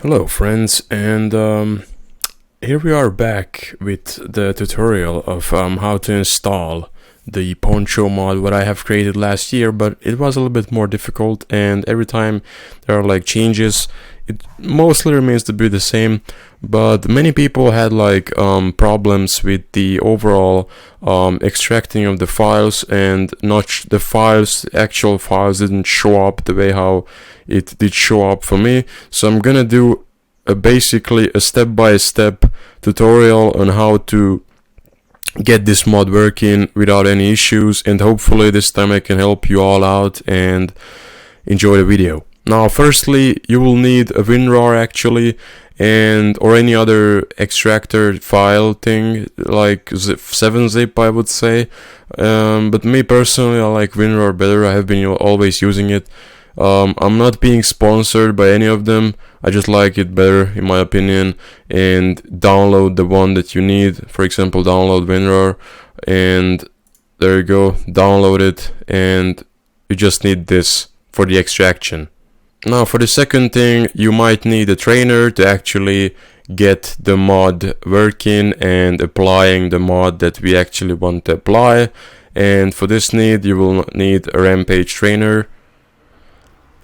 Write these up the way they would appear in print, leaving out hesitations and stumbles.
Hello friends, and here we are back with the tutorial of how to install the Poncho mod, what I have created last year, but it was a little bit more difficult, and every time there are like changes, it mostly remains to be the same, but many people had like problems with the overall extracting of the files, and not the files, the actual files didn't show up the way how it did show up for me. So I'm gonna do basically a step-by-step tutorial on how to get this mod working without any issues, and hopefully this time I can help you all out and enjoy the video. Now firstly, you will need a WinRAR actually, and or any other extractor file thing like 7-zip I would say, but me personally I like WinRAR better. I have been always using it. I'm not being sponsored by any of them, I just like it better in my opinion, and download the one that you need. For example, download WinRAR, and there you go, download it, and you just need this for the extraction. Now for the second thing, you might need a trainer to actually get the mod working and applying the mod that we actually want to apply, and for this need you will need a Rampage trainer,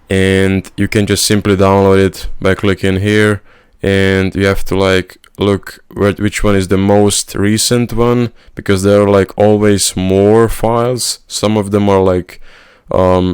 and you can just simply download it by clicking here, and you have to like look which one is the most recent one, because there are like always more files. Some of them are like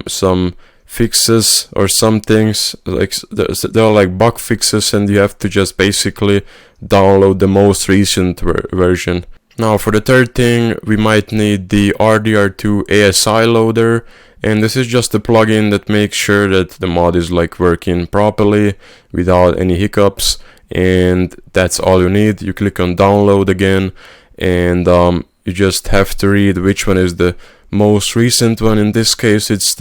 some fixes or some things, like there are like bug fixes, and you have to just basically download the most recent version. Now for the third thing, we might need the RDR2 ASI loader, and this is just a plugin that makes sure that the mod is like working properly without any hiccups, and that's all you need. You click on download again, and you just have to read which one is the most recent one. In this case it's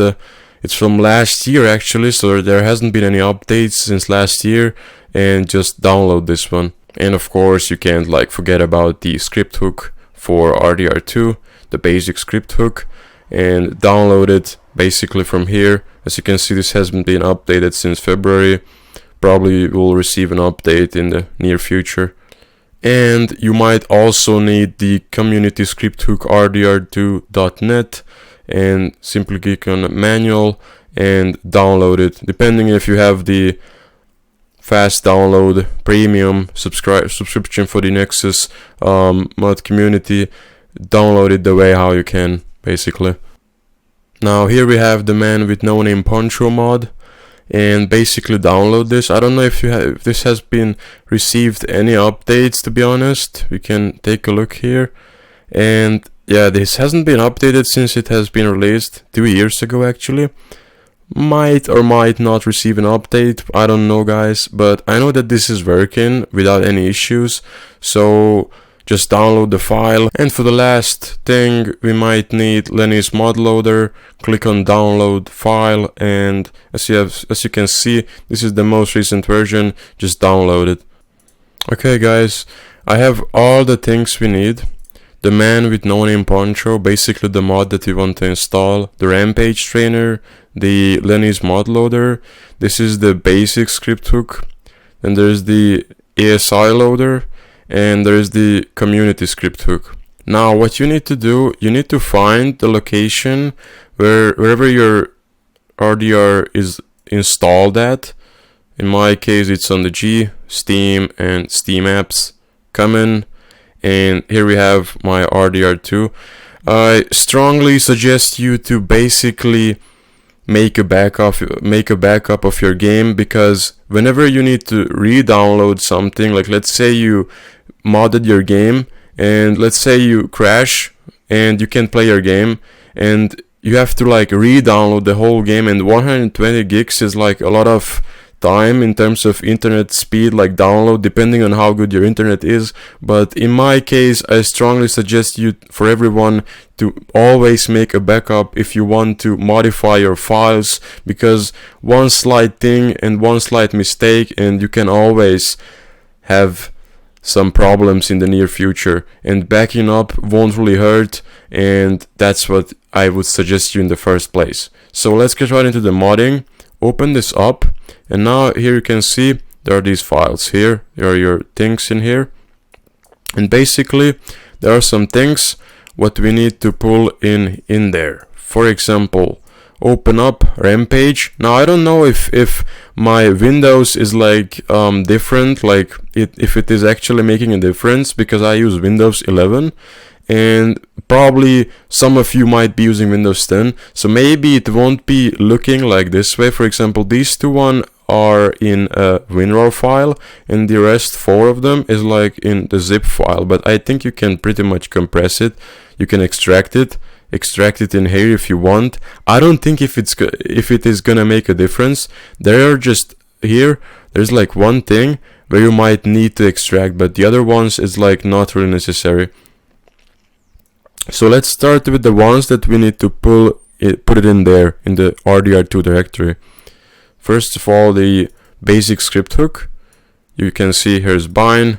from last year actually, so there hasn't been any updates since last year, and just download this one. And of course you can't like forget about the script hook for RDR2, the basic script hook, and download it basically from here. As you can see, this hasn't been updated since February. Probably will receive an update in the near future. And you might also need the community script hook RDR2.net, and simply click on manual and download it. Depending if you have the fast download premium subscription for the Nexus mod community, download it the way how you can basically. Now here we have the man with no name Poncho mod, and basically download this. I don't know if this has been received any updates, to be honest. We can take a look here, and yeah, this hasn't been updated since it has been released 2 years ago actually. Might or might not receive an update, I don't know guys, but I know that this is working without any issues, so just download the file. And for the last thing, we might need Lenny's mod loader. Click on download file, and as you can see, this is the most recent version. Just download it. Okay guys, I have all the things we need. The man with no name Poncho, basically the mod that we want to install, the Rampage trainer, the Lenny's mod loader, this is the basic script hook, then there's the ASI loader, and there's the community script hook. Now what you need to do, you need to find the location wherever your RDR is installed at. In my case it's on the G, Steam, and Steam apps, common. And here we have my RDR2. I strongly suggest you to basically make a backup of your game, because whenever you need to re-download something, like let's say you modded your game and let's say you crash and you can't play your game, and you have to like re-download the whole game, and 120 gigs is like a lot of time in terms of internet speed, like download, depending on how good your internet is. But in my case, I strongly suggest you, for everyone, to always make a backup if you want to modify your files, because one slight thing and one slight mistake and you can always have some problems in the near future, and backing up won't really hurt, and that's what I would suggest you in the first place. So let's get right into the modding. Open this up, and now here you can see there are these files here. There are your things in here, and basically there are some things what we need to pull in there. For example, open up Rampage. Now I don't know if my Windows is like different, like if it is actually making a difference, because I use Windows 11 and probably some of you might be using Windows 10, so maybe it won't be looking like this way. For example, these two one are in a WinRAR file and the rest 4 of them is like in the zip file, but I think you can pretty much compress it. You can extract it in here if you want. I don't think if it is gonna make a difference. There are just here, there's like one thing where you might need to extract, but the other ones is like not really necessary. So let's start with the ones that we need to put it in there in the RDR2 directory. First of all, the basic script hook. You can see here's bind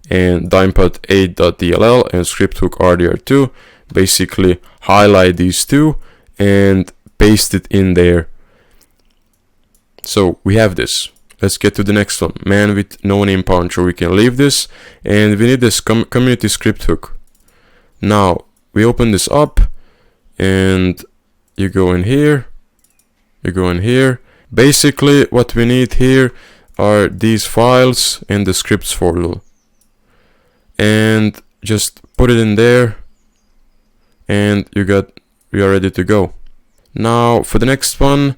and dimepot8.dll and script hook RDR2. Basically highlight these two and paste it in there. So we have this. Let's get to the next one. Man with no name Poncho. We can leave this, and we need this community script hook. Now we open this up and you go in here, you go in here. Basically what we need here are these files and the scripts folder, and just put it in there, and we are ready to go. Now for the next one,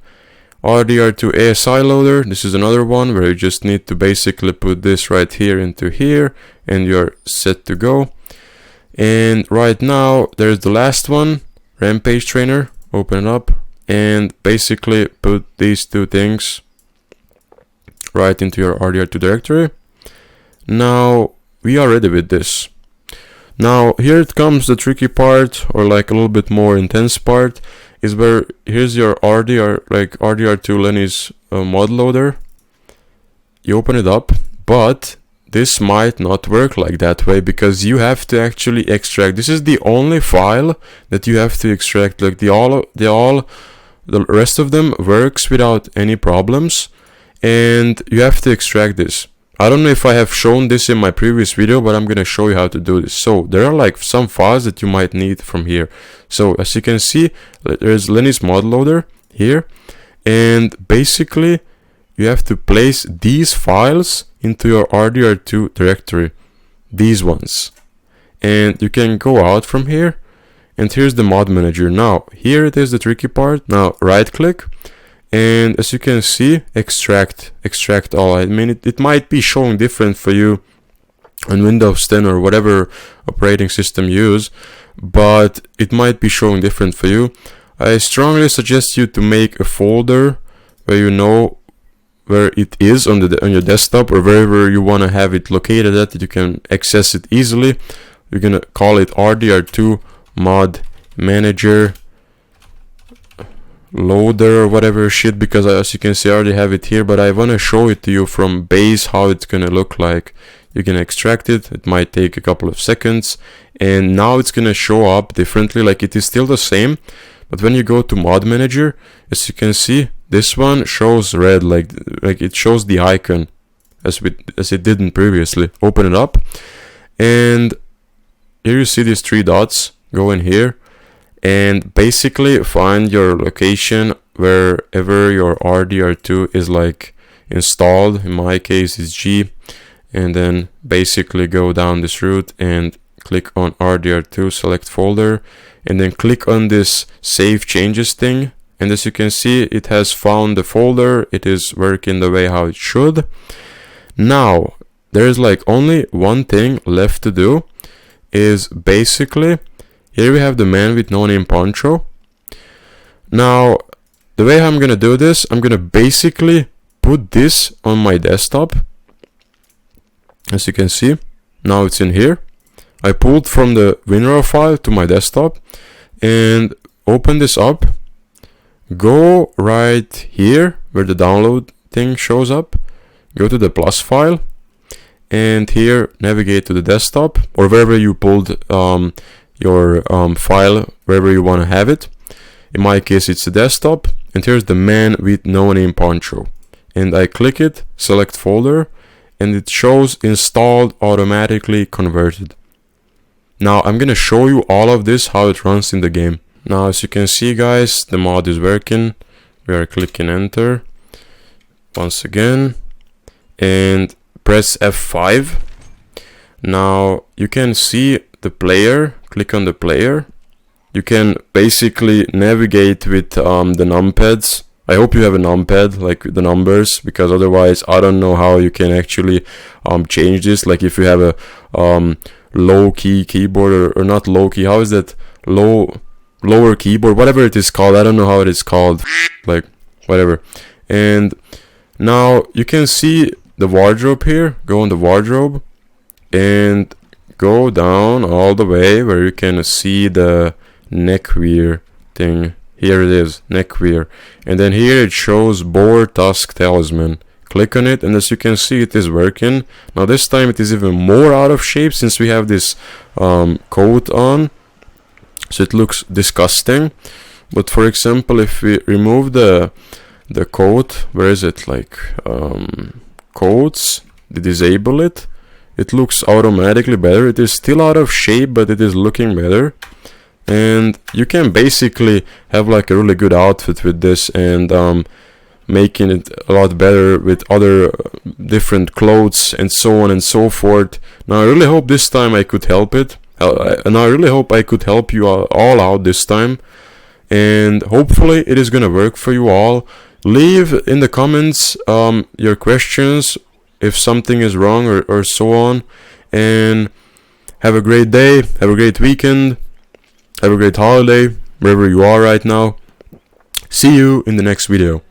RDR2 ASI loader. This is another one where you just need to basically put this right here into here and you're set to go. And right now there's the last one, Rampage trainer. Open it up and basically put these two things right into your RDR2 directory. Now we are ready with this. Now here it comes the tricky part, or like a little bit more intense part, is where here's your RDR2 Lenny's mod loader. You open it up, but this might not work like that way, because you have to actually extract. This is the only file that you have to extract. Like the rest of them works without any problems, and you have to extract this. I don't know if I have shown this in my previous video, but I'm gonna show you how to do this. So there are like some files that you might need from here. So as you can see, there's Lenny's mod loader here, and basically you have to place these files into your RDR2 directory, these ones, and you can go out from here, and here's the mod manager. Now here it is the tricky part. Now right click, and as you can see, extract all. I mean, it might be showing different for you on Windows 10 or whatever operating system you use, but it might be showing different for you. I strongly suggest you to make a folder where you know where it is on your desktop, or wherever you want to have it located at, that you can access it easily. You're gonna call it RDR2 mod manager loader or whatever shit, because as you can see I already have it here, but I want to show it to you from base how it's gonna look like. You can extract it. It might take a couple of seconds, and now it's gonna show up differently. Like it is still the same, but when you go to mod manager, as you can see, this one shows red, like it shows the icon as it didn't previously. Open it up, and here you see these 3 dots. Go in here and basically find your location wherever your RDR2 is like installed. In my case it's G, and then basically go down this route and click on RDR2, select folder, and then click on this save changes thing, and as you can see it has found the folder. It is working the way how it should. Now there's like only one thing left to do, is basically here we have the man with no name Poncho. Now the way I'm gonna do this, I'm gonna basically put this on my desktop. As you can see, now it's in here. I pulled from the WinRAR file to my desktop, and open this up. Go right here where the download thing shows up. Go to the plus file, and here navigate to the desktop, or wherever you pulled your file, wherever you want to have it. In my case it's the desktop, and here's the man with no name Poncho, and I click it, select folder, and it shows installed automatically converted. Now I'm gonna show you all of this, how it runs in the game. Now as you can see guys, the mod is working. We are clicking enter once again and press F5. Now you can see the player. Click on the player. You can basically navigate with the numpads. I hope you have a numpad, like the numbers, because otherwise I don't know how you can actually change this. Like if you have a low key keyboard, or not low key, how is that, lower keyboard, whatever it is called, I don't know how it is called, like whatever. And now you can see the wardrobe here. Go on the wardrobe and go down all the way where you can see the neckwear thing. Here it is, neckwear, and then here it shows Boar Tusk Talisman. Click on it, and as you can see, it is working. Now this time it is even more out of shape since we have this coat on, so it looks disgusting. But for example, if we remove the coat, where is it, like coats, disable it, it looks automatically better. It is still out of shape, but it is looking better. And you can basically have like a really good outfit with this, and making it a lot better with other different clothes and so on and so forth. Now I really hope this time I could help it, and I really hope I could help you all out this time, and hopefully it is gonna work for you all. Leave in the comments your questions if something is wrong, or so on, and have a great day, have a great weekend, have a great holiday wherever you are right now. See you in the next video.